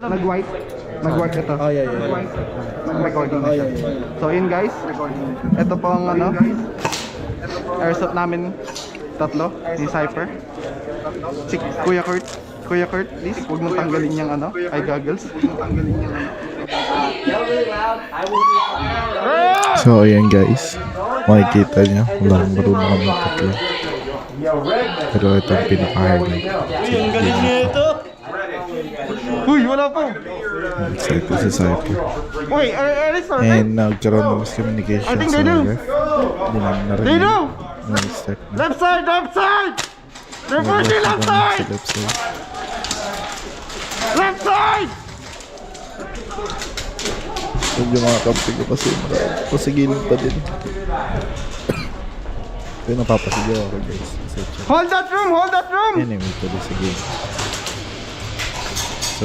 Nag-white ito. Oh, yeah. Nag-recording na siya. So yun guys, ito po ang airsoft namin tatlo ni Cypher. Si Kuya Kurt, please huwag mong tanggalin yung eye goggles. So ayan guys, makikita niyo walang marunong kami tatlo. Pero ito ang pinaka-highlight. Uy, wala po! Excited si Cypher. Wait, are they starting? And nagkaroon ng miscommunication I think sa they do. ref. Hindi namin narinig. They do! Nag-start na. Left side! They're pushing left side! Sa left side. Left side! Medyo mga kampi ko kasi pasigilin pa din. Pero napapasigaw ako guys. Hold that room! Enemy to this game. So,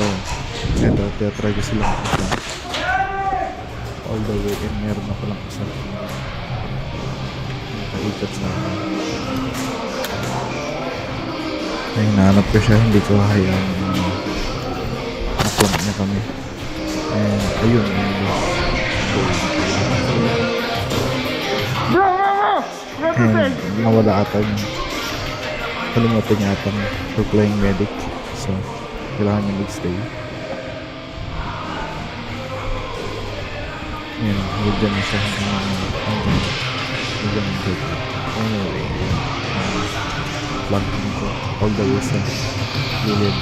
eto, tiyatry ko silang isa. All the way, and meron na palang isa. Nakaikot sa akin. Ay, hinahanap ko siya, hindi ko hayaan. Nakuha niya kami. And, ayun, Bro! and nawala ata yung kalimutan niya ata for playing medic. So, kailangan niya mag-stay. Yan, higyan na siya hanggang break. Anyway, flanking ko all the way sa gilid.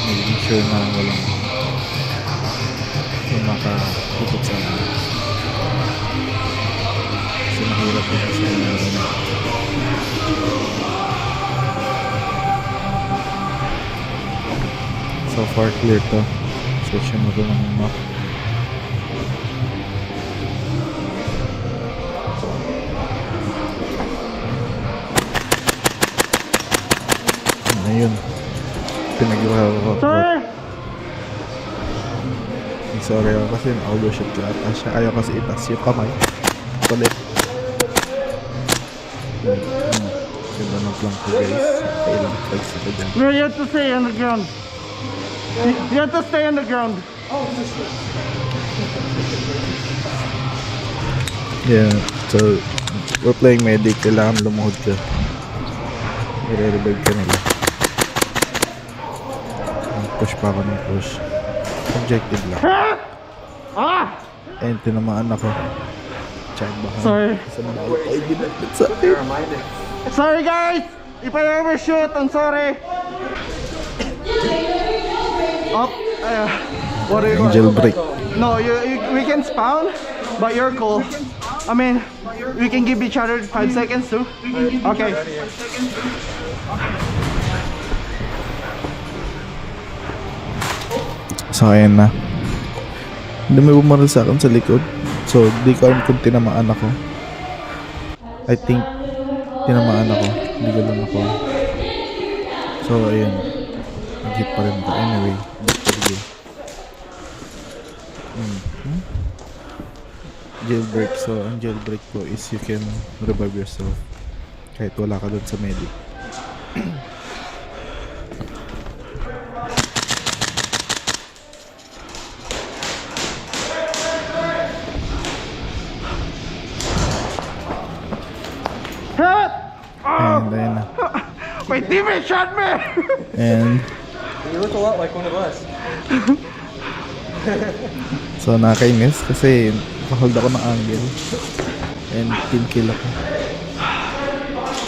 Making sure na walang makakikot sa akin. Kasi mahirap din kasi so far clear to. Switch mo ito ng map. Ayun. Pinagawa ko. Sorry ako kasi na-overshoot ka ata siya. Ayaw kasi itas yung kamay. Kulit. Ganda ng plank ko guys. Kailang tries ako dyan. No, you have to stay on the ground. You have to stay on the ground. Yeah, so we're playing medic. Kailangan lumuhod ka. I-revive ka nila. Push pa ako ng push. Objective lang. And tinamaan ako. Check baka. Sorry. Sa mga ay binagdat sa akin. Sorry guys! If I overshoot, I'm sorry. Up. What do you call it? Jailbreak. No, we can spawn, but you're cool. I mean, we can give each other 5 seconds too. Okay. So ayan na. Hindi may bumaril sa akin sa likod. So di ko alam kung tinamaan ako. I think tinamaan ako. Hindi ko lang ako. So ayan. Nag-hit pa rin ako. Anyway, back to the game. Jailbreak. So ang jailbreak ko is you can revive yourself kahit wala ka doon sa medic. And then My teammate shot me! and You look a lot like one of us. so nakakainis kasi nakahold ako ng angle and team kill ako.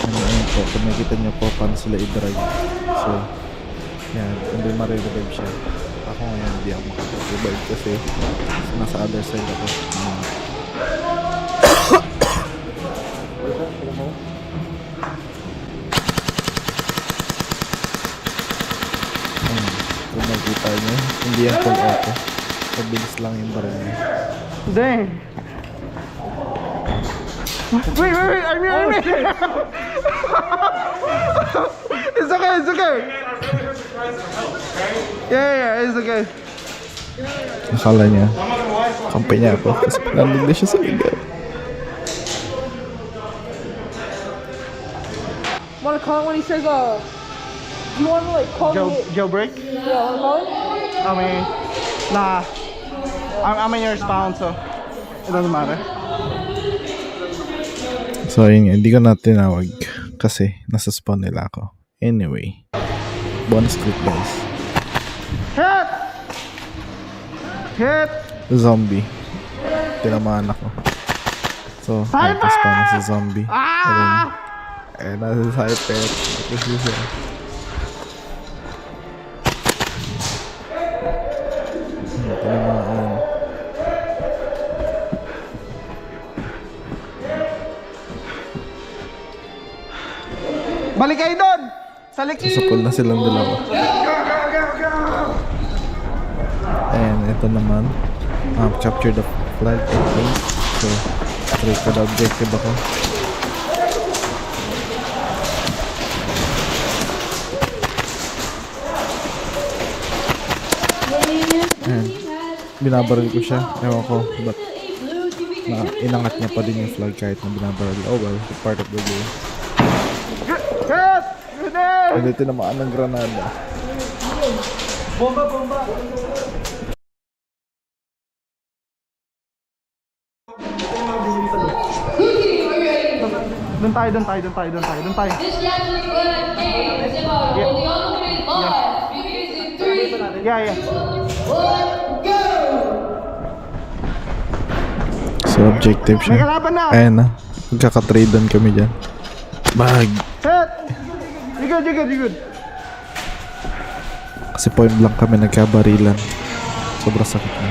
And ayun po, kung makikita nyo po paano sila i-drive. So yan, hindi ma-revive siya. Ako ngayon hindi ako makaka-revive kasi nasa other side ako. Kung nakita nyo, hindi yan full auto. Mabilis lang yung baril niya. Dang. Wait, I'm here. It's okay. Yeah, it's okay. Akala niya, kampi niya ako kasi pinandig na siya sa ligaw. Wanna call it when he says, you wanna like call me? Jailbreak? Yeah, wanna call it? may na I'm in your spawn, so it doesn't matter. So yun nga, hindi ko na tinawag kasi nasa spawn nila ako. Anyway, bonus clip guys. Hit! Hit! Zombie. Tinamaan ako. So, nagpa-spawn na si zombie. Ah! And nasa Cyper. Kasi siya. Tinamaan. Balik kayo doon! Sa likod! Susukol na silang dalawa. And ito naman. Capture the flag. Okay. So, try ko the objective ako. And binabaril ko siya. Ewan ko, but inangat niya pa din yung flag kahit na binabaril. Oh well, part of the game. Hit! Hit! Pwede tinamaan ng granada. Bomba, bomba! Doon tayo, doon tayo, doon tayo, doon tayo, doon tayo. Yeah, yeah. So, objective May siya. kalaban na! Ayan na. Magkakatradean kami dyan. Bag! Hit! You good, you good, you good. Kasi point blank kami nagkabarilan. Sobrang sakit na.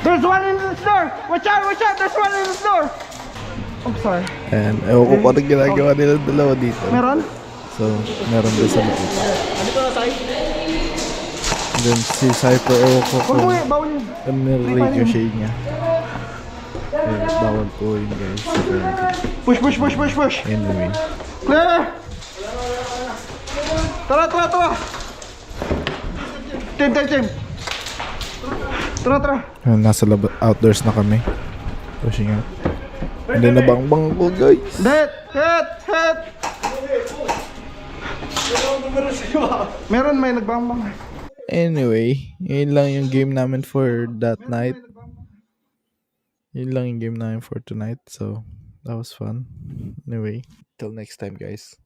There's one in the store! Watch out, watch out! There's one in the store! I'm sorry. And ewan ko pa rin ginagawa nila dalawa dito. Meron? So, meron din sa loob. And then si Cypher, ewan ko Huwag kung mo eh, bawal yun. ano nire-ricochet niya. Eh, bawal po yun guys. Push, push, push, push, push! Anyway. Clear! Tara, tara, tara! Team, team, team! Tara, tara! Nasa outdoors na kami. Pushing out. Hindi na bangbang ko guys. Hit! Hit! Hit! Meron, may nagbambang. Anyway, yun lang yung game namin for that night. Yun lang yung game namin for tonight. So, that was fun. Anyway, till next time guys.